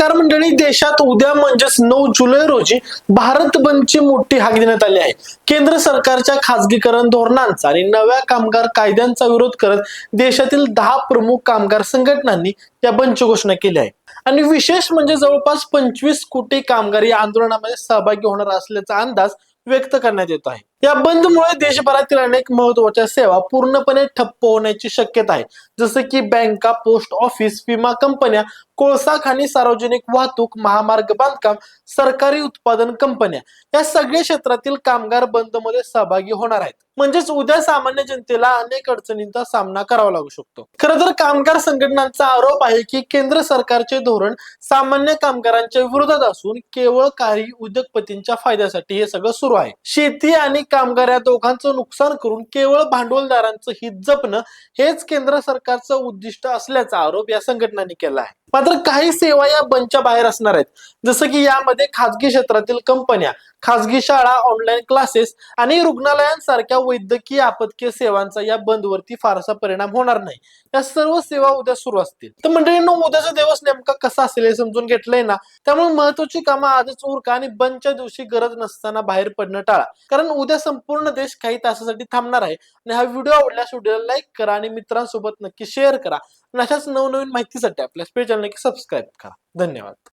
नमस्कार मंडळी, देशात उद्या म्हणजेच 9 जुलै रोजी भारत बंदची मोठी हाक देण्यात आली आहे. केंद्र सरकारच्या खासगीकरण धोरणांचा आणि नव्या कामगार कायद्यांचा विरोध करत देशातील 10 प्रमुख कामगार संघटनांनी या बंदची घोषणा केली आहे. आणि विशेष म्हणजे जवळपास 25 कोटी कामगार या आंदोलनामध्ये सहभागी होणार असल्याचा अंदाज व्यक्त करण्यात येत आहे. या बंदमुळे देशभरातील अनेक महत्त्वाच्या सेवा पूर्णपणे ठप्प होण्याची शक्यता आहे. जसं की बँका, पोस्ट ऑफिस, विमा कंपन्या, कोळसा खाणी, सार्वजनिक वाहतूक, महामार्ग बांधकाम, सरकारी उत्पादन कंपन्या या सगळ्या क्षेत्रातील कामगार बंद मध्ये सहभागी होणार आहेत. म्हणजेच उद्या सामान्य जनतेला अनेक अडचणींचा सामना करावा लागू शकतो. खरं तर कामगार संघटनांचा आरोप आहे की केंद्र सरकारचे धोरण सामान्य कामगारांच्या विरोधात असून केवळ काही उद्योगपतींच्या फायद्यासाठी हे सगळं सुरू आहे. शेती आणि कामगार या दोघांचं नुकसान करून केवळ भांडवलदारांचं हित जपणं हेच केंद्र सरकारचं उद्दिष्ट असल्याचा आरोप या संघटनांनी केला आहे. मात्र काही सेवा या बंदच्या बाहेर असणार आहेत. जसं की यामध्ये खासगी क्षेत्रातील कंपन्या, खासगी शाळा, ऑनलाईन क्लासेस आणि रुग्णालयांसारख्या वैद्यकीय आपत्कालीन सेवांचा या बंदवरती फारसा परिणाम होणार नाही. या सर्व सेवा उद्या सुरू असतील. तर मंडळींनो, उद्याचा दिवस नेमका कसा असेल हे समजून घेतलंय ना, त्यामुळे महत्वाची कामं आजच उरका आणि बंदच्या दिवशी गरज नसताना बाहेर पडणं टाळा. कारण उद्या संपूर्ण देश काही तासासाठी थांबणार आहे. आणि हा व्हिडिओ आवडल्यास व्हिडिओला लाईक करा आणि मित्रांसोबत नक्की शेअर करा. आणि अशाच नवनवीन माहितीसाठी आपल्या स्पेस चॅनल नक्की सबस्क्राईब करा. धन्यवाद.